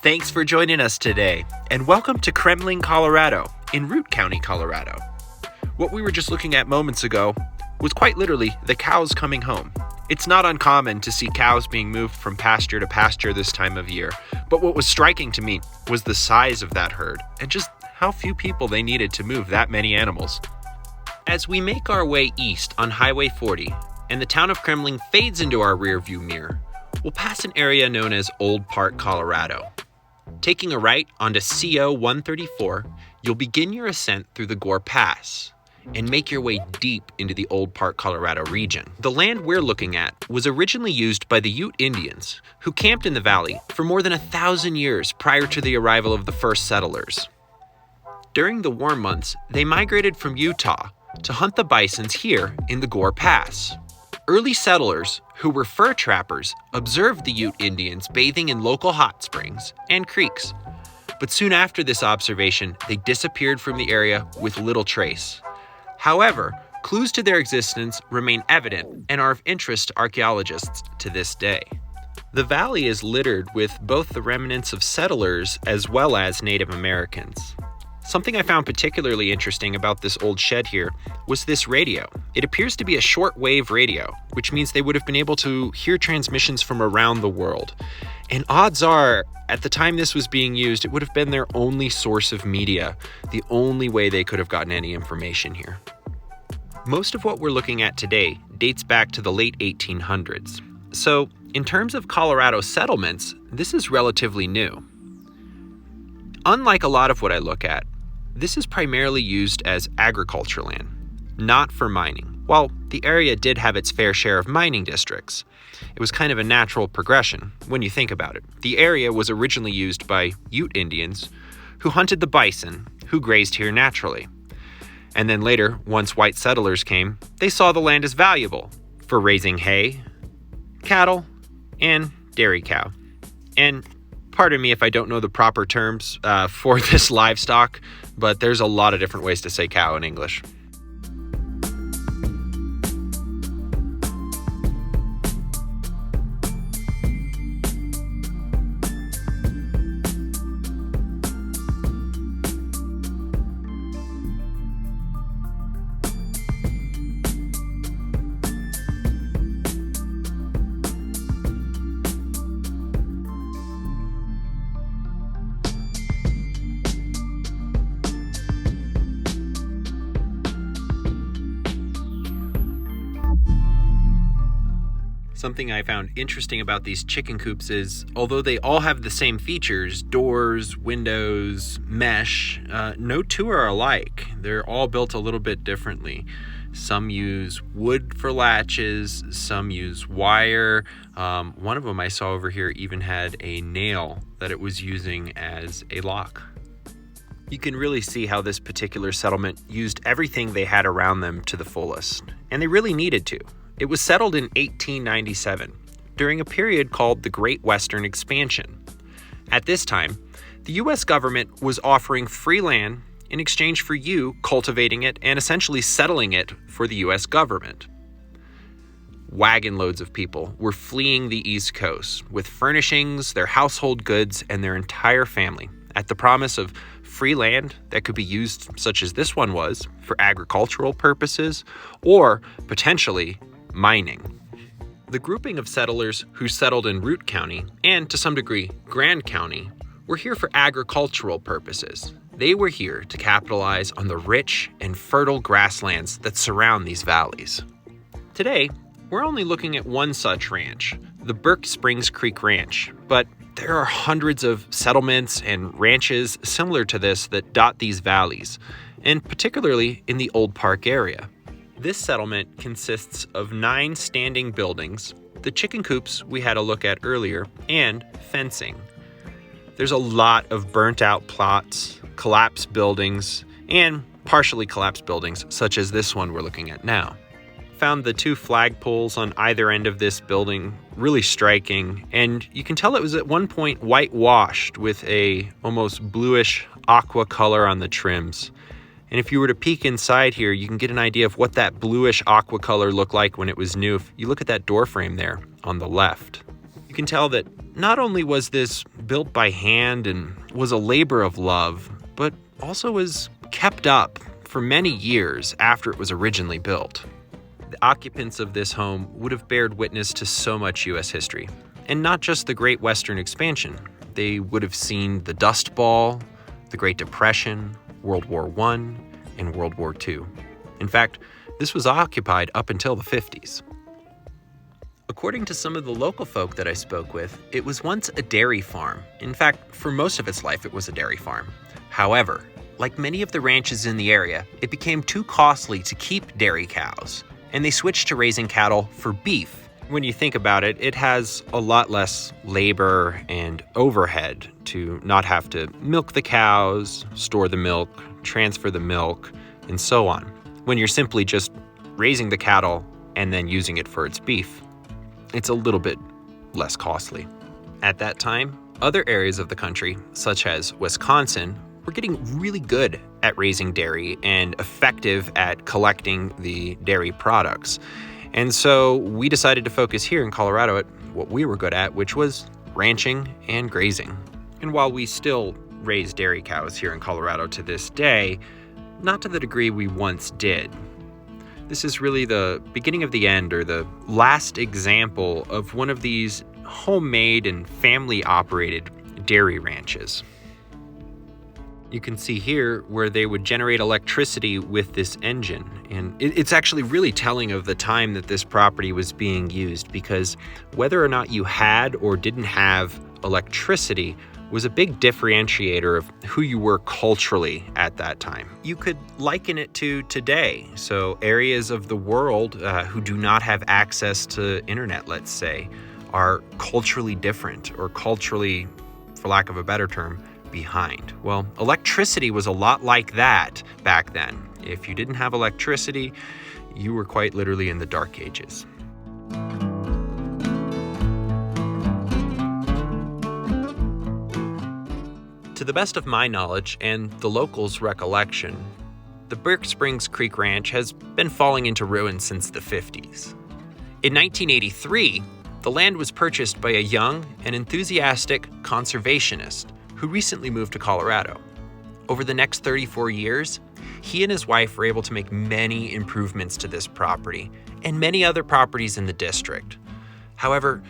Thanks for joining us today, and welcome to Kremmling, Colorado, in Ute County, Colorado. What we were just looking at moments ago was quite literally the cows coming home. It's not uncommon to see cows being moved from pasture to pasture this time of year, but what was striking to me was the size of that herd and just how few people they needed to move that many animals. As we make our way east on Highway 40 and the town of Kremmling fades into our rearview mirror, we'll pass an area known as Old Park, Colorado. Taking a right onto CO 134, you'll begin your ascent through the Gore Pass and make your way deep into the Old Park, Colorado region. The land we're looking at was originally used by the Ute Indians, who camped in the valley for more than 1,000 years prior to the arrival of the first settlers. During the warm months, they migrated from Utah to hunt the bisons here in the Gore Pass. Early settlers, who were fur trappers, observed the Ute Indians bathing in local hot springs and creeks. But soon after this observation, they disappeared from the area with little trace. However, clues to their existence remain evident and are of interest to archaeologists to this day. The valley is littered with both the remnants of settlers as well as Native Americans. Something I found particularly interesting about this old shed here was this radio. It appears to be a shortwave radio, which means they would have been able to hear transmissions from around the world. And odds are, at the time this was being used, it would have been their only source of media, the only way they could have gotten any information here. Most of what we're looking at today dates back to the late 1800s. So, in terms of Colorado settlements, this is relatively new. Unlike a lot of what I look at, this is primarily used as agriculture land, not for mining. While the area did have its fair share of mining districts, it was kind of a natural progression when you think about it. The area was originally used by Ute Indians who hunted the bison, who grazed here naturally. And then later, once white settlers came, they saw the land as valuable for raising hay, cattle, and dairy cow. And pardon me if I don't know the proper terms for this livestock, but there's a lot of different ways to say cow in English. Something I found interesting about these chicken coops is, although they all have the same features, doors, windows, mesh, no two are alike. They're all built a little bit differently. Some use wood for latches, some use wire. One of them I saw over here even had a nail that it was using as a lock. You can really see how this particular settlement used everything they had around them to the fullest, and they really needed to. It was settled in 1897, during a period called the Great Western Expansion. At this time, the U.S. government was offering free land in exchange for you cultivating it and essentially settling it for the U.S. government. Wagon loads of people were fleeing the East Coast with furnishings, their household goods, and their entire family at the promise of free land that could be used, such as this one was, for agricultural purposes or potentially mining. The grouping of settlers who settled in Ute County and, to some degree, Grand County were here for agricultural purposes. They were here to capitalize on the rich and fertile grasslands that surround these valleys. Today, we're only looking at one such ranch, the Burke Springs Creek Ranch, but there are hundreds of settlements and ranches similar to this that dot these valleys, and particularly in the Old Park area. This settlement consists of 9 standing buildings, the chicken coops we had a look at earlier, and fencing. There's a lot of burnt out plots, collapsed buildings, and partially collapsed buildings, such as this one we're looking at now. Found the 2 flagpoles on either end of this building really striking, and you can tell it was at one point whitewashed with a almost bluish aqua color on the trims. And if you were to peek inside here, you can get an idea of what that bluish aqua color looked like when it was new. If you look at that door frame there on the left. You can can tell that not only was this built by hand and was a labor of love, but also was kept up for many years after it was originally built. The occupants of this home would have bared witness to so much U.S. history, and not just the Great Western Expansion. They would have seen the Dust Bowl, the Great Depression, World War I, and World War II. In fact, this was occupied up until the 50s. According to some of the local folk that I spoke with, it was once a dairy farm. In fact, for most of its life, it was a dairy farm. However, like many of the ranches in the area, it became too costly to keep dairy cows, and they switched to raising cattle for beef. When you think about it, it has a lot less labor and overhead to not have to milk the cows, store the milk, transfer the milk, and so on, when you're simply just raising the cattle and then using it for its beef. It's a little bit less costly. At that time, other areas of the country, such as Wisconsin, were getting really good at raising dairy and effective at collecting the dairy products. And so we decided to focus here in Colorado at what we were good at, which was ranching and grazing. And while we still raise dairy cows here in Colorado to this day, not to the degree we once did. This is really the beginning of the end, or the last example of one of these homemade and family-operated dairy ranches. You can see here where they would generate electricity with this engine. And it's actually really telling of the time that this property was being used, because whether or not you had or didn't have electricity was a big differentiator of who you were culturally at that time. You could liken it to today. So areas of the world who do not have access to internet, let's say, are culturally different, or culturally, for lack of a better term, behind. Well, electricity was a lot like that back then. If you didn't have electricity, you were quite literally in the dark ages. To the best of my knowledge and the locals' recollection, the Burke Springs Creek Ranch has been falling into ruin since the 50s. In 1983, the land was purchased by a young and enthusiastic conservationist who recently moved to Colorado. Over the next 34 years, he and his wife were able to make many improvements to this property and many other properties in the district. However,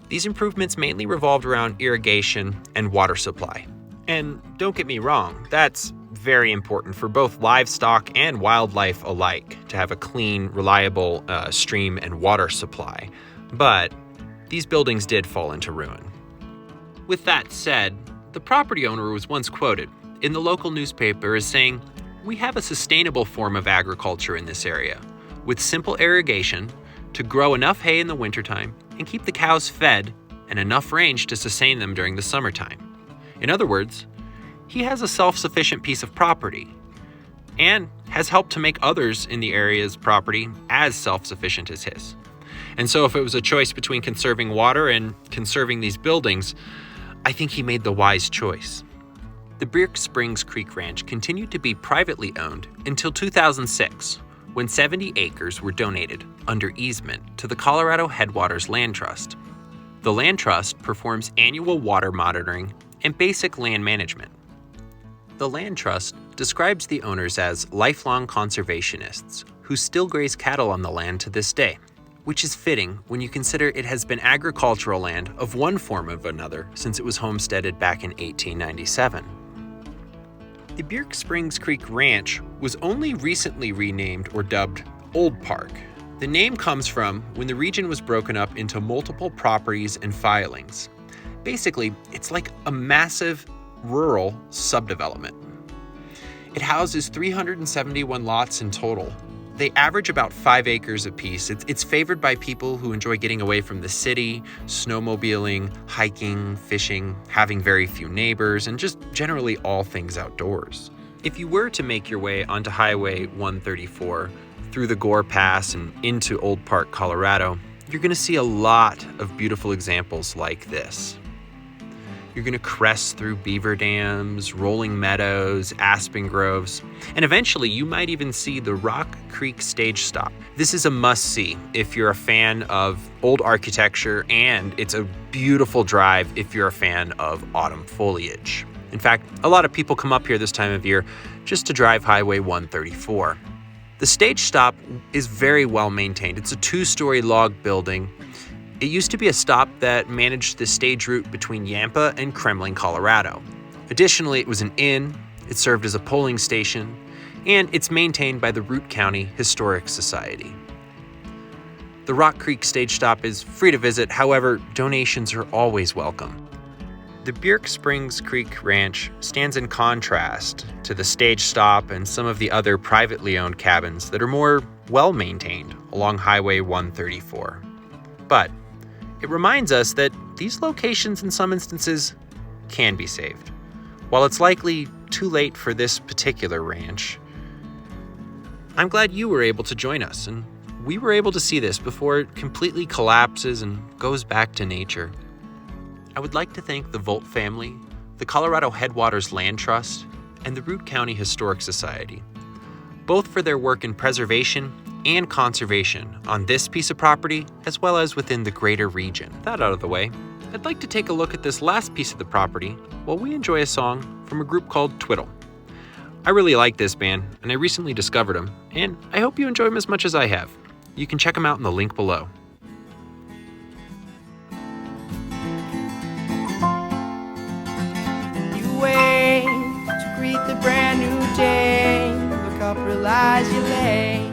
these improvements mainly revolved around irrigation and water supply. And don't get me wrong, that's very important for both livestock and wildlife alike, to have a clean, reliable stream and water supply. But these buildings did fall into ruin. With that said, the property owner was once quoted in the local newspaper as saying, "We have a sustainable form of agriculture in this area, with simple irrigation to grow enough hay in the wintertime and keep the cows fed and enough range to sustain them during the summertime." In other words, he has a self-sufficient piece of property and has helped to make others in the area's property as self-sufficient as his. And so if it was a choice between conserving water and conserving these buildings, I think he made the wise choice. The Burke Springs Creek Ranch continued to be privately owned until 2006, when 70 acres were donated under easement to the Colorado Headwaters Land Trust. The Land Trust performs annual water monitoring and basic land management. The Land Trust describes the owners as lifelong conservationists who still graze cattle on the land to this day, which is fitting when you consider it has been agricultural land of one form or another since it was homesteaded back in 1897. The Burke Springs Creek Ranch was only recently renamed or dubbed Old Park. The name comes from when the region was broken up into multiple properties and filings. Basically, it's like a massive rural subdevelopment. It houses 371 lots in total. They average about 5 acres apiece. It's favored by people who enjoy getting away from the city, snowmobiling, hiking, fishing, having very few neighbors, and just generally all things outdoors. If you were to make your way onto Highway 134 through the Gore Pass and into Old Park, Colorado, you're going to see a lot of beautiful examples like this. You're going to crest through beaver dams, rolling meadows, aspen groves, and eventually you might even see the Rock Creek stage stop. This is a must-see if you're a fan of old architecture, and it's a beautiful drive if you're a fan of autumn foliage. In fact, a lot of people come up here this time of year just to drive Highway 134. The stage stop is very well maintained. It's a 2-story log building. It used to be a stop that managed the stage route between Yampa and Kremmling, Colorado. Additionally, it was an inn, it served as a polling station, and it's maintained by the Ute County Historic Society. The Rock Creek stage stop is free to visit, however, donations are always welcome. The Burke Springs Creek Ranch stands in contrast to the stage stop and some of the other privately owned cabins that are more well-maintained along Highway 134. But it reminds us that these locations in some instances can be saved. While it's likely too late for this particular ranch, I'm glad you were able to join us and we were able to see this before it completely collapses and goes back to nature. I would like to thank the Volt family, the Colorado Headwaters Land Trust, and the Ute County Historic Society, both for their work in preservation and conservation on this piece of property, as well as within the greater region. That out of the way, I'd like to take a look at this last piece of the property while we enjoy a song from a group called Twiddle. I really like this band, and I recently discovered them, and I hope you enjoy them as much as I have. You can check them out in the link below. You wait to greet the brand new day. Look up, realize you're late.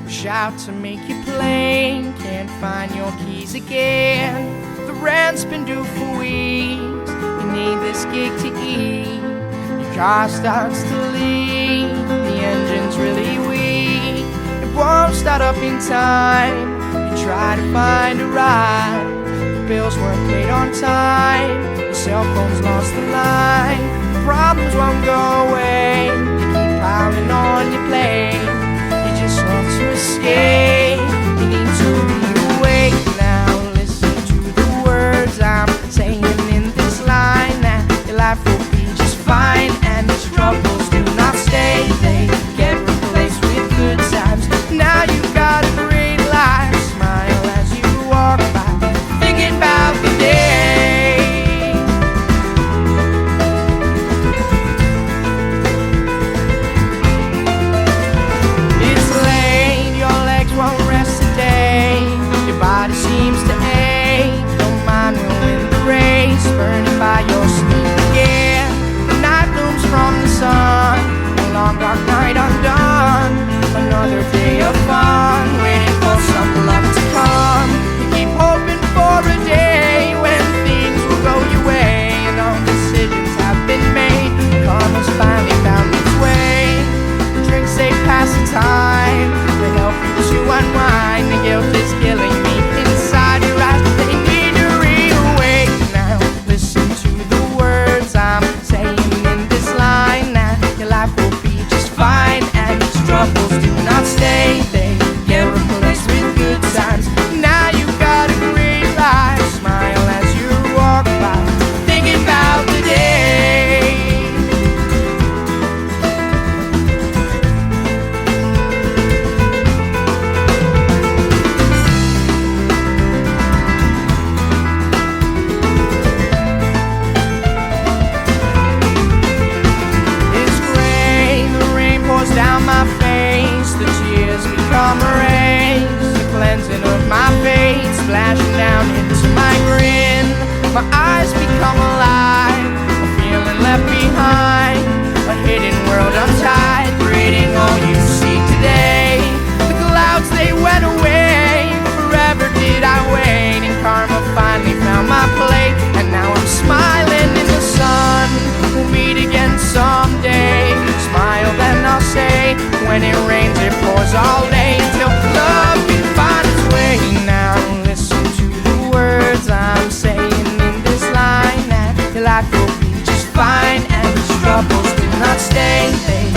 Rush out to make you plain. Can't find your keys again. The rent's been due for weeks. You need this gig to eat. Your car starts to leak. The engine's really weak. It won't start up in time. You try to find a ride. The bills weren't paid on time. Your cell phone's lost the line. The problems won't go away. You keep piling on your plate. You just want to escape. You need to be awake now. Listen to the words I'm saying in this line. That your life will be just fine, and its troubles do not stay. They get replaced with good times. Now you've got a great life. Smile as you walk by, thinking about the day. It's late, your legs won't rest today. Your body seems to ache. Don't mind will win the race, burning by your sleep again. The night blooms from the sun. A long dark night undone. Another day of fun, waiting for some luck to come. You keep hoping for a day when things will go your way and all decisions have been made. Karma's finally found its way. The drinks they pass the time. They help you to unwind. The guilt is killing me inside your eyes. They need to reawake now. Listen to the words I'm saying in this line. That your life will be just fine, and its troubles do not stay. They get replaced with good times. Now you've got a great life. Smile as you walk by, thinking about the day. It's gray, the rain pours down my face. The tears become a race. The cleansing of my face, splashing down into my grin. My eyes become alive, a feeling left behind. A hidden world untied, creating all you see today. The clouds, they went away. Forever did I wait, and karma finally found my plate. And now I'm smiling in the sun. We'll meet again someday. Smile, then I'll say, when it rains, it pours all day until love can find its way. Now listen to the words I'm saying in this line. That your life will be just fine, and its troubles do not stay. They